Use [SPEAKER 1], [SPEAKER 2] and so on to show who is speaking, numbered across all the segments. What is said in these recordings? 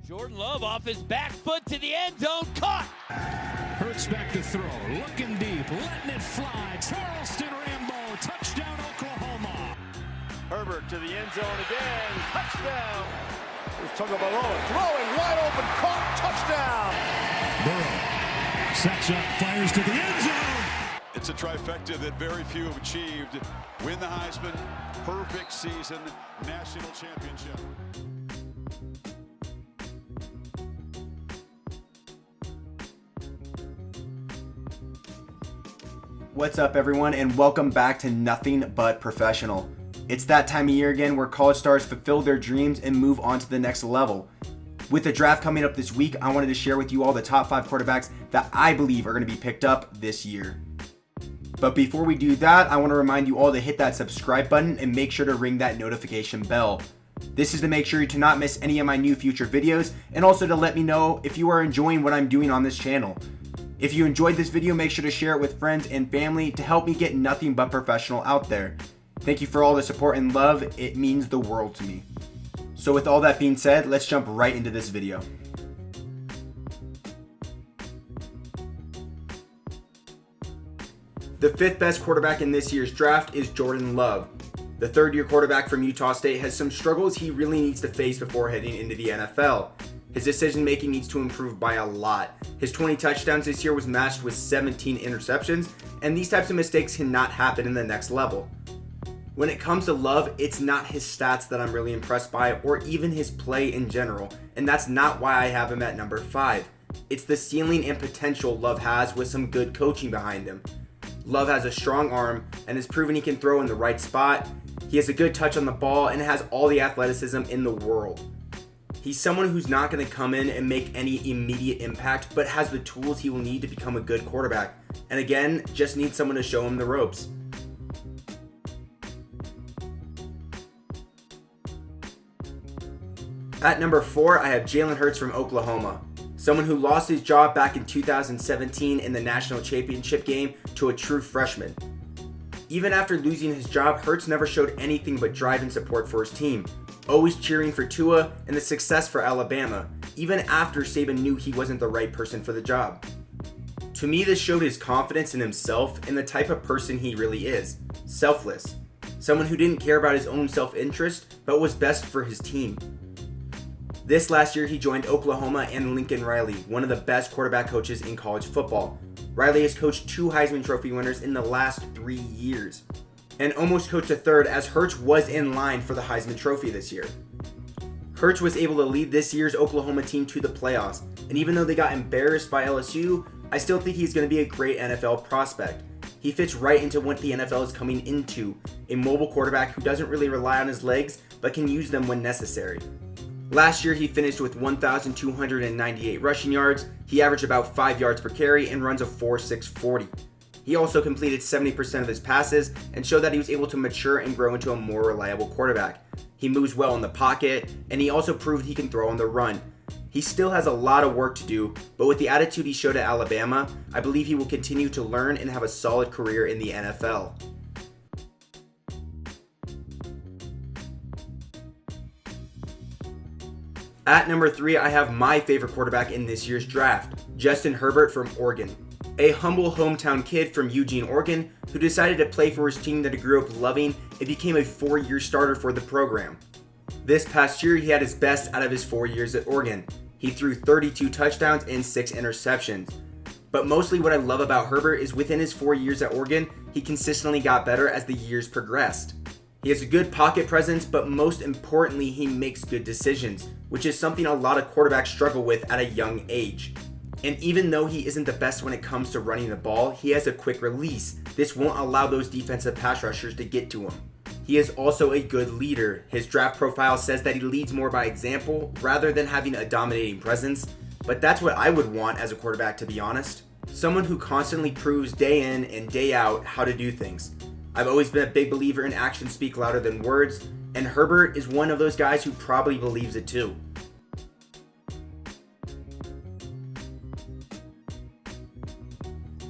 [SPEAKER 1] Jordan Love off his back foot to the end zone, caught.
[SPEAKER 2] Hurts back to throw, looking deep, letting it fly. Charleston Rambo, touchdown Oklahoma.
[SPEAKER 3] Herbert to the end zone again, touchdown. Here's Tagovailoa throwing wide open, caught, touchdown.
[SPEAKER 2] Burrow sets up, fires to the end zone.
[SPEAKER 4] It's a trifecta that very few have achieved. Win the Heisman, perfect season, national championship.
[SPEAKER 5] What's up, everyone, and welcome back to Nothing But Professional. It's that time of year again where college stars fulfill their dreams and move on to the next level. With the draft coming up this week, I wanted to share with you all the top 5 quarterbacks that I believe are going to be picked up this year. But before we do that, I want to remind you all to hit that subscribe button and make sure to ring that notification bell. This is to make sure to not miss any of my new future videos, and also to let me know if you are enjoying what I'm doing on this channel. If you enjoyed this video, make sure to share it with friends and family to help me get Nothing But Professional out there. Thank you for all the support and love. It means the world to me. So with all that being said, let's jump right into this video. The 5th best quarterback in this year's draft is Jordan Love. The third-year quarterback from Utah State has some struggles he really needs to face before heading into the NFL. His decision-making needs to improve by a lot. His 20 touchdowns this year was matched with 17 interceptions, and these types of mistakes cannot happen in the next level. When it comes to Love, it's not his stats that I'm really impressed by, or even his play in general, and that's not why I have him at number 5. It's the ceiling and potential Love has with some good coaching behind him. Love has a strong arm and has proven he can throw in the right spot. He has a good touch on the ball and has all the athleticism in the world. He's someone who's not going to come in and make any immediate impact, but has the tools he will need to become a good quarterback. And again, just needs someone to show him the ropes. At number 4, I have Jalen Hurts from Oklahoma. Someone who lost his job back in 2017 in the national championship game to a true freshman. Even after losing his job, Hurts never showed anything but drive and support for his team, always cheering for Tua and the success for Alabama, even after Saban knew he wasn't the right person for the job. To me, this showed his confidence in himself and the type of person he really is, selfless. Someone who didn't care about his own self-interest, but was best for his team. This last year, he joined Oklahoma and Lincoln Riley, one of the best quarterback coaches in college football. Riley has coached 2 Heisman Trophy winners in the last 3 years, and almost coached a third as Hurts was in line for the Heisman Trophy this year. Hurts was able to lead this year's Oklahoma team to the playoffs, and even though they got embarrassed by LSU, I still think he's going to be a great NFL prospect. He fits right into what the NFL is coming into, a mobile quarterback who doesn't really rely on his legs, but can use them when necessary. Last year, he finished with 1,298 rushing yards. He averaged about 5 yards per carry and runs a 4.6 40. He also completed 70% of his passes and showed that he was able to mature and grow into a more reliable quarterback. He moves well in the pocket, and he also proved he can throw on the run. He still has a lot of work to do, but with the attitude he showed at Alabama, I believe he will continue to learn and have a solid career in the NFL. At number 3, I have my favorite quarterback in this year's draft, Justin Herbert from Oregon. A humble hometown kid from Eugene, Oregon, who decided to play for his team that he grew up loving and became a 4-year starter for the program. This past year, he had his best out of his 4 years at Oregon. He threw 32 touchdowns and 6 interceptions. But mostly what I love about Herbert is within his 4 years at Oregon, he consistently got better as the years progressed. He has a good pocket presence, but most importantly, he makes good decisions, which is something a lot of quarterbacks struggle with at a young age. And even though he isn't the best when it comes to running the ball, he has a quick release. This won't allow those defensive pass rushers to get to him. He is also a good leader. His draft profile says that he leads more by example rather than having a dominating presence, but that's what I would want as a quarterback, to be honest. Someone who constantly proves day in and day out how to do things. I've always been a big believer in actions speak louder than words, and Herbert is one of those guys who probably believes it too.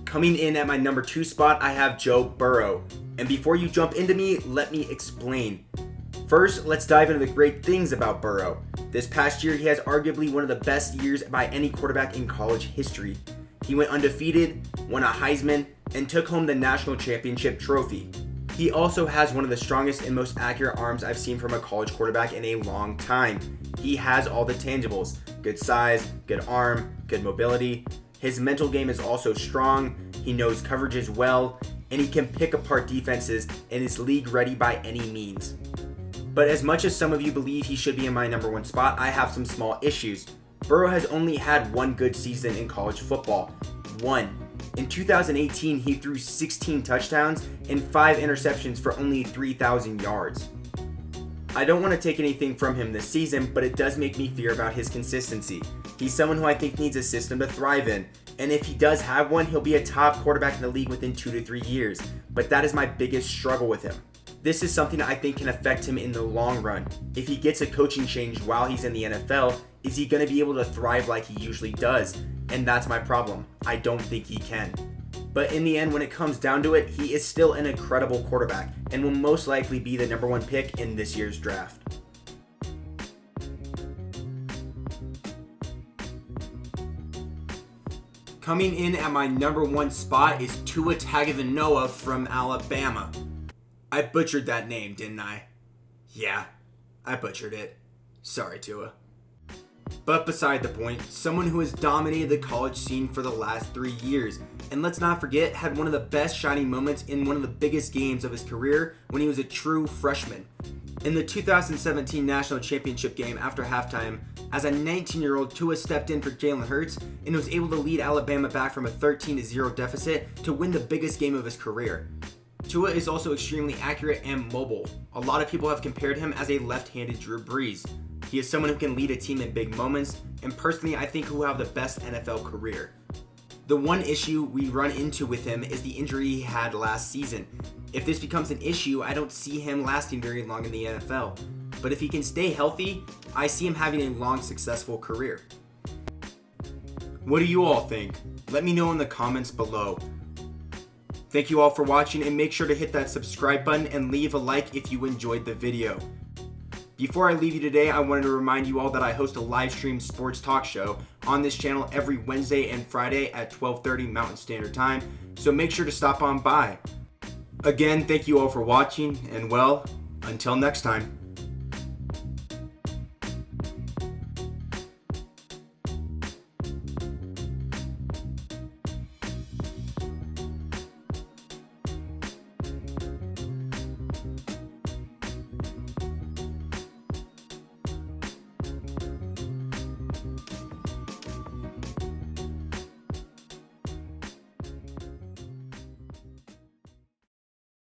[SPEAKER 5] Coming in at my number 2 spot, I have Joe Burrow. And before you jump into me, let me explain. First, let's dive into the great things about Burrow. This past year, he has arguably one of the best years by any quarterback in college history. He went undefeated, won a Heisman, and took home the national championship trophy. He also has one of the strongest and most accurate arms I've seen from a college quarterback in a long time. He has all the tangibles: good size, good arm, good mobility. His mental game is also strong, he knows coverages well, and he can pick apart defenses and is league ready by any means. But as much as some of you believe he should be in my number one spot, I have some small issues. Burrow has only had one good season in college football. One. In 2018, he threw 16 touchdowns and 5 interceptions for only 3,000 yards. I don't want to take anything from him this season, but it does make me fear about his consistency. He's someone who I think needs a system to thrive in, and if he does have one, he'll be a top quarterback in the league within 2 to 3 years, but that is my biggest struggle with him. This is something I think can affect him in the long run. If he gets a coaching change while he's in the NFL, is he going to be able to thrive like he usually does? And that's my problem. I don't think he can. But in the end, when it comes down to it, he is still an incredible quarterback and will most likely be the number one pick in this year's draft. Coming in at my number one spot is Tua Tagovailoa from Alabama. I butchered that name, didn't I? Yeah, I butchered it. Sorry, Tua. But beside the point, someone who has dominated the college scene for the last 3 years, and let's not forget, had one of the best shining moments in one of the biggest games of his career when he was a true freshman. In the 2017 National Championship game after halftime, as a 19-year-old, Tua stepped in for Jalen Hurts and was able to lead Alabama back from a 13-0 deficit to win the biggest game of his career. Tua is also extremely accurate and mobile. A lot of people have compared him as a left-handed Drew Brees. He is someone who can lead a team in big moments, and personally I think who will have the best NFL career. The one issue we run into with him is the injury he had last season. If this becomes an issue, I don't see him lasting very long in the NFL. But if he can stay healthy, I see him having a long, successful career. What do you all think? Let me know in the comments below. Thank you all for watching, and make sure to hit that subscribe button and leave a like if you enjoyed the video. Before I leave you today, I wanted to remind you all that I host a live stream sports talk show on this channel every Wednesday and Friday at 12:30 Mountain Standard Time, so make sure to stop on by. Again, thank you all for watching, and well, until next time.